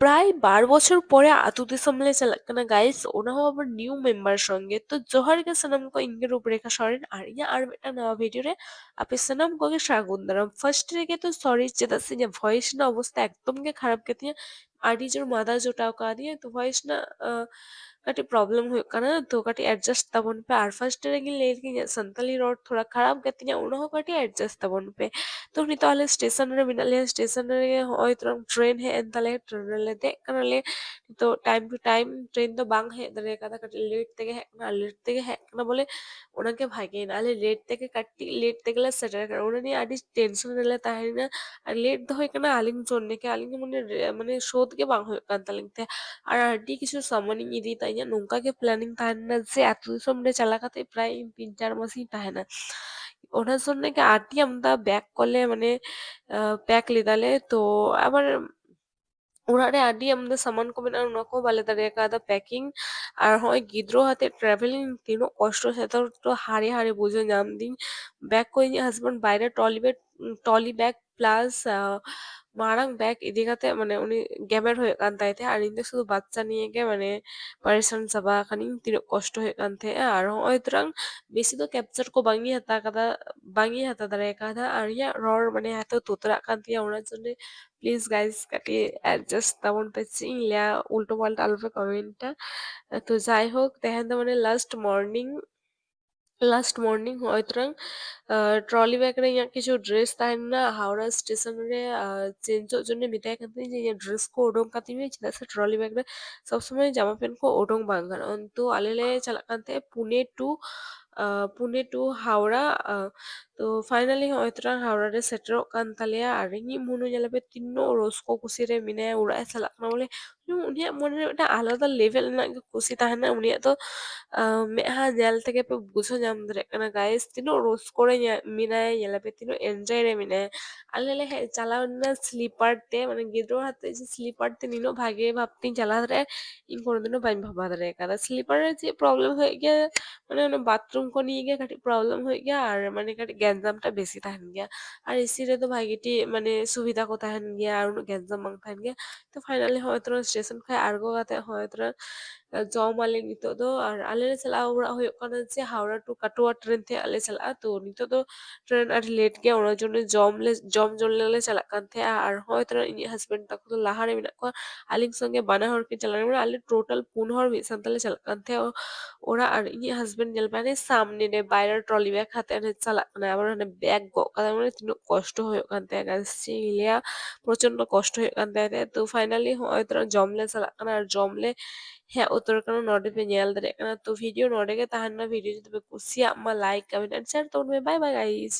প্রায় 12 বছর পরে আᱛᱩ ᱫᱤᱥᱚᱢ ᱞᱮ ᱪᱟᱞᱟᱜ ᱠᱟᱱᱟ गाइस ᱚᱱᱟ ᱦᱚᱸ ᱟᱵᱟᱨ ᱱᱤᱭᱩ ᱢᱮᱢᱵᱟᱨ ᱥᱚᱸᱜᱮ ᱛᱚ ᱡᱚᱦᱟᱨ ᱜᱮ ᱥᱟᱱᱟᱢ ᱠᱚ ᱤᱧ ᱜᱮ ᱨᱩᱯᱨᱮᱠᱷᱟ ᱥᱚᱨᱮᱱ ᱟᱨ ᱤᱧᱟᱹᱜ ᱟᱨ ᱢᱤᱫᱴᱟᱝ ᱱᱟᱣᱟ ᱵᱷᱤᱰᱤᱭᱳ ᱨᱮ ᱟᱯᱮ ᱥᱟᱱᱟᱢ ᱠᱚᱜᱮ ᱥᱟᱹᱜᱩᱱ ᱫᱟᱨᱟᱢ ᱯᱷᱟর্স্ট ᱨᱮᱜᱮ ᱛᱚ সরি ᱪᱮᱫᱟᱜ ᱥᱮ ᱤᱧᱟᱹᱜ ভয়েস ᱨᱮᱱᱟᱜ ᱚᱵᱚᱥᱛᱟ ᱮᱠᱫᱚᱢ ᱜᱮ ᱠᱷᱟᱨᱟᱯ ᱜᱮᱛᱤᱧᱟ ᱟᱹᱰᱤ ᱡᱳᱨ ᱢᱟᱫᱟ ᱡᱚᱴᱟᱣ ᱠᱟᱣᱫᱤᱧᱟ ᱛᱚ ভয়েস ᱨᱮᱱᱟᱜ ᱠᱟᱹᱴᱤᱡ ᱯᱨᱚᱵᱞᱮᱢ ᱦᱩᱭᱩᱜ ᱠᱟᱱᱟ ᱛᱚ ᱠᱟᱹᱴᱤᱡ ᱮᱰᱡᱟᱥᱴ ᱛᱟᱵᱚᱱ ᱯᱮ ᱟᱨ ᱯᱷᱟর্স্ট ᱨᱮᱜᱮᱧ ᱞᱟᱹᱭ ᱞᱮᱜᱮ ᱤᱧᱟᱹᱜ ᱥᱟᱱᱛᱟᱞᱤ ᱨᱚᱲ ᱛᱷᱚᱲᱟ ᱠᱷᱟᱨᱟᱯ ᱜᱮᱛᱤᱧᱟ ᱚᱱᱟ ᱦᱚᱸ ᱠᱟᱹᱴᱤᱡ ᱮᱰᱡᱟᱥᱴ ᱛᱟᱵᱚᱱ ᱯᱮ ᱛᱚ ᱱᱤᱛᱚᱜ ᱟᱞᱮ ᱥᱴᱮᱥᱚᱱ ᱨᱮ ᱢᱮᱱᱟᱜ ᱞᱮᱭᱟ ᱥᱴᱮᱥᱚᱱ ᱨᱮᱜᱮ ᱦᱚᱸᱜᱼᱚᱭ ᱛᱚᱨᱟᱝ ᱴᱨᱮᱱ ᱦᱮᱡ ᱮᱱ ᱛᱟᱞᱮᱭᱟ ᱴᱨᱮᱱ ᱨᱮᱞᱮ ᱫᱮᱡ ᱠᱟᱱᱟᱞᱮ ᱛᱚ ᱴᱟइम टू टाइम ट्रेन तो बांग हेज दाड़े कादा कटिज लेट तेगे हेज कना लेट तेगे हेज कना बोले ओनाके भागेना आले लेट तेगे कट्टी लेट तेगे ले सेटल कर ओना नि आडी टेंशन रेले ताहेना आर लेट दो होय कना आलिंग जोन्ने के आलिंग माने शोध के बांग होय कान तालिंग ते आर आडी किछु सामानिंग इदी ताइया नोंका के प्लानिंग ताहेना जे आतु दिसोम रे चला काते प्राय 3-4 मासि ताहेना ओना जोन्ने के आडी आमदा बैक कोले माने पैक लिदाले तो आबार ᱚᱲᱟᱜ ᱨᱮ ᱟᱹᱰᱤ ᱟᱢᱫᱟ ᱥᱟᱢᱟᱱ ᱠᱚ ᱢᱮᱱᱟᱜᱼᱟ ᱚᱱᱟ ᱠᱚ ᱵᱟᱞᱮ ᱫᱟᱲᱮ ᱠᱟᱣᱫᱟ ᱯᱮᱠᱤᱝ ᱟᱨ ᱦᱚᱸᱜᱼᱚᱭ ᱜᱤᱫᱽᱨᱟᱹ ᱟᱛᱮᱫ ᱴᱨᱟᱵᱷᱮলিᱝ ᱛᱤᱱᱟᱹᱜ ᱠᱚᱥᱴᱚ ᱥᱮᱛᱟᱜ ᱛᱚ ᱦᱟᱲᱮ ᱦᱟᱲᱮ ᱵᱩᱡᱷᱟᱹᱣ ᱧᱟᱢ ᱫᱤᱧ ব্যাগ ᱠᱚ ᱤᱧᱤᱡ হাজবেন্ড বাইরে ট্রলি ব্যাগ প্লাস মারাং ব্যাগ ইদি কাতে মানে উনি গেমের হয়ে কান তাই তে আর ইᱧ ᱫᱚ শুধু বাচ্চা নিয়ে গে মানে পারেশান চাবা ᱠᱟᱹᱱᱤᱧ ᱛᱤᱱᱟᱹᱜ ᱠᱚᱥᱴᱚ ᱦᱩᱭᱩᱜ ᱠᱟᱱ ᱛᱟᱦᱮᱸᱜᱼᱟ ᱟᱨ ᱦᱚᱸᱜᱼᱚᱭ ᱛᱚᱨᱟᱝ ᱵᱮᱥᱤ ᱫᱚ ᱠᱮᱯᱪᱟᱨ ᱠᱚ ᱵᱟᱝᱤᱧ ᱦᱟᱛᱟᱣ ᱫᱟᱲᱮ ᱠᱟᱫᱟ ᱟᱨ ᱤᱧᱟᱹᱜ ᱨᱚᱲ ᱢᱟᱱᱮ ᱦᱟᱛᱟᱣ ᱛᱩᱛᱨᱟᱜ ᱠᱟᱱ ᱛᱤᱧᱟ ᱚᱱᱟ ᱡᱚᱱᱱᱮ প্লিজ গাইস কাটিয়ে অ্যাডজাস্ট তেমন পেয়েছি ইয়া উল্টো পাল্টা আলফা কমেন্টটা তো যাই হোক দেখেন তো মানে লাস্ট মর্নিং হয়তো ট্রলি ব্যাগ রে ইয়া কিছু ড্রেস তাহেনা হাওড়া স্টেশন রে চেঞ্জᱚᱜ জন্য মিতাই কান ᱛᱤᱧ ᱡᱮ ᱰᱨᱮᱥ ᱠᱚ ᱩᱰᱩᱝ ᱠᱟᱛᱤᱧ ᱢᱮ ᱪᱮᱫᱟᱜ ᱥᱮ ᱴᱨᱚᱞि ᱵᱮᱜ ᱨᱮ ᱥᱚᱵ ᱥᱚᱢᱚᱭ ᱡᱟᱢᱟ ᱯᱮᱱᱴ ᱠᱚ ᱩᱰᱩᱝ ᱵᱟᱝ ᱜᱟᱱᱚᱜᱼᱟ ᱛᱚ ᱟᱞᱮ ᱞᱮ ᱪᱟᱞᱟᱜ ᱠᱟᱱ ᱛᱟᱦᱮᱸ ᱯᱩᱱᱮ ᱴᱩ ᱦᱟᱣᱲᱟ তো ফাইনালি হয়তোরা হাওড়া রে সেটেরᱚᱜ ᱠᱟᱱ ᱛᱟᱞᱮᱭᱟ ᱟᱨ ᱤᱧᱤᱡ ᱢᱩᱱᱩ ᱧᱮᱞᱮᱯᱮ ᱛᱤᱱᱟᱹᱜ ᱨᱟᱹᱥᱠᱟᱹ ᱠᱩᱥᱤ ᱨᱮ ᱢᱮᱱᱟᱭᱟ ᱚᱲᱟᱜ ᱮ ᱪᱟᱞᱟᱜ ᱠᱟᱱᱟ ᱵᱚᱞᱮ ᱩᱱᱤᱭᱟᱜ ᱢᱚᱱᱮ ᱨᱮ ᱢᱤᱫᱴᱟᱝ ᱟᱞᱟᱫᱟ ᱞᱮᱵᱮᱞ ᱨᱮᱱᱟᱜ ᱜᱮ ᱠᱩᱥᱤ ᱛᱟᱦᱮᱱᱟ ᱩᱱᱤᱭᱟᱜ ᱫᱚ ᱢᱮᱫᱦᱟ ᱧᱮᱞ ᱛᱮᱜᱮ ᱯᱮ ᱵᱩᱡᱷᱟᱹᱣ ᱧᱟᱢ ᱫᱟᱲᱮᱭᱟᱜ ᱠᱟᱱᱟ ᱜᱟᱭᱮᱥ ᱛᱤᱱᱟᱹᱜ ᱨᱟᱹᱥᱠᱟᱹ ᱨᱮ ᱢᱮᱱᱟᱭᱟ ᱧᱮᱞᱮᱯᱮ ᱛᱤᱱᱟᱹᱜ ᱮᱱᱡᱚᱭ ᱨᱮ ᱢᱮᱱᱟᱭᱟ ᱟᱞᱮ ᱞᱮ ᱦᱮᱡ ᱪᱟᱞᱟᱣ ᱞᱮᱱᱟ ᱥᱞᱤᱯᱟর তে মানে গিদ্রোর হাতে যে স্লিপার তে নিনো ভাগে ভাবতেই চালা দাঁড়ায় ᱤᱧ কোনোদিনও ᱵᱟᱹᱧ ᱵᱷᱟᱵᱟᱣ ᱫᱟᱲᱮ ᱠᱟᱫᱟ ᱥᱞᱤᱯᱟর ᱨᱮ ᱪᱮᱫ ᱯᱨᱚᱵᱞᱮᱢ ᱦᱩᱭᱩᱜ ᱜᱮᱭᱟ ᱢᱟᱱᱮ ᱚᱱᱟ ᱵᱟᱛᱷᱨᱩᱢ ᱠᱚ ᱱᱤᱭᱮ ᱜᱮ ᱠᱟᱹᱴᱤᱡ ᱯᱨᱚᱵᱞᱮᱢ ᱦᱩᱭᱩᱜ ᱜᱮᱭᱟ ᱟᱨ ᱢᱟᱱᱮ ᱠᱟᱹᱴᱤᱡ ᱜᱮᱧᱡᱟᱢ টা বেশি ᱛᱟᱦᱮᱱ ᱜᱮᱭᱟ ᱟᱨ ᱮᱥᱤ ᱨᱮᱫᱚ ᱵᱷᱟᱜᱤᱴᱤ ᱢᱟᱱᱮ ᱥᱩᱵᱤᱫᱷᱟ ᱠᱚ ᱛᱟᱦᱮᱱ ᱜᱮᱭᱟ ᱟᱨ ᱩᱱᱟᱹᱜ ᱜᱮᱧᱡᱟᱢ ᱵᱟᱝ ᱛᱟᱦᱮᱱ ᱜᱮᱭᱟ ᱛᱚ ᱯᱷᱟᱭᱱᱟᱞᱤ ᱦᱚᱭᱛᱚ ᱥᱴᱮᱥᱚᱱ ᱠᱷᱚᱡ ᱟᱬᱜᱚ ᱠᱟᱛᱮ ᱦᱚᱭᱛᱚ ᱡᱚᱢ ᱟᱞᱮ ᱱᱤᱛᱚᱜ ᱫᱚ ᱟᱨ ᱟᱞᱮ ᱞᱮ ᱪᱟᱞᱟᱜᱼᱟ ᱚᱲᱟᱜ ᱦᱩᱭᱩᱜ ᱠᱟᱱᱟ ᱡᱮ ᱦᱟᱣᱲᱟ ᱴᱩ ᱠᱟᱴᱩᱣᱟ ᱴᱨᱮᱱ ᱛᱮ ᱟᱞᱮ ᱪᱟᱞᱟᱜᱼᱟ ᱛᱚ ᱱᱤᱛᱚᱜ ᱫᱚ ᱴᱨᱮᱱ ᱟᱹᱰᱤ ᱞᱮᱴ ᱜᱮᱭᱟ ᱚᱱᱟ ᱡᱚন্য ᱡᱚᱢ ᱡᱚᱱᱱᱮ ᱞᱮ ᱪᱟᱞᱟᱜ ᱠᱟᱱ ᱛᱟᱦᱮᱸᱜᱼᱟ ᱟᱨ ᱦᱚᱭᱛᱚ ᱤᱧᱤᱡ ᱦᱟᱥᱵᱮন্ᱰ ᱛᱟᱠᱚ ᱫᱚ ᱞᱟᱦᱟ ᱨᱮ ᱢᱮᱱᱟᱜ ᱠᱚᱣᱟ ᱟᱹᱞᱤᱧ ᱥᱚᱸᱜᱮ ᱵᱟᱱᱟ ᱦᱚᱲ ᱠᱤᱱ ᱪᱟᱞᱟᱣ ᱞᱮᱱᱟ ᱟᱞᱮ ᱴᱳᱴᱟᱞ 4 ᱦᱚᱲ ᱢᱤᱫ ᱥᱟᱶ ᱛᱮᱞᱮ ᱪᱟᱞᱟᱜ ᱠᱟᱱ ᱛᱟᱦᱮᱸᱜᱼᱟ ᱚᱲᱟᱜ ᱟᱨ ᱤᱧᱤᱡ ᱦᱟᱥᱵᱮন্ড ᱧᱮᱞ ᱯᱮ ᱥᱟᱢনে ᱨᱮ ᱵᱟᱭᱨᱮ ᱴᱨᱚᱞि ব্যাগ হাতে ᱪᱟᱞᱟᱜ ᱠᱟᱱᱟ ᱟᱵᱟᱨ ᱦᱟᱱᱮ ব্যাগ ᱜᱚᱜ ᱠᱟᱫᱟ ᱢᱟᱱᱮ ᱛᱤᱱᱟᱹᱜ ᱠᱚᱥᱴᱚ ᱦᱩᱭᱩᱜ ᱠᱟᱱ ᱛᱟᱭᱟ ᱜᱟᱭᱥ ᱪᱮᱫ ᱤᱧ ᱞᱟᱹᱭᱟ ᱯᱨᱚᱪᱚন্ড ᱠᱚᱥᱴᱚ ᱦᱩᱭᱩᱜ ᱠᱟᱱ ᱛᱟᱭᱟ ᱛᱚ ᱯᱷᱟᱭᱱᱟᱞᱤ ᱦᱚᱸᱜᱼᱚᱭ ᱛᱚᱨᱟ ᱡᱚᱢ ᱞᱮ ᱪᱟᱞᱟᱜ ᱠᱟᱱᱟ ᱟᱨ ᱡᱚᱢ ᱞᱮ ᱦᱮᱡ ᱩᱛᱟᱹᱨ ᱠᱟᱱᱟ ᱱᱚᱰᱮ ᱯᱮ ᱧᱮᱞ ᱫᱟᱲᱮᱭᱟᱜ ᱠᱟᱱᱟ ᱛᱚ ᱵᱷᱤᱰᱤᱭᱳ ᱱᱚᱰᱮ ᱜᱮ ᱛᱟᱦᱮᱱᱟ ᱵᱷᱤᱰᱤᱭᱳ ᱡᱩᱫᱤ ᱯᱮ ᱠᱩᱥᱤᱭᱟᱜ ᱢᱟ ᱞᱟᱭᱤᱠ ᱠᱚᱢᱮᱱᱴ ᱟᱨ ᱥᱮᱭᱟᱨ ᱛᱟᱵᱚᱱ ᱯᱮ ᱵᱟᱭ ᱵᱟᱭ ᱜᱟᱭᱥ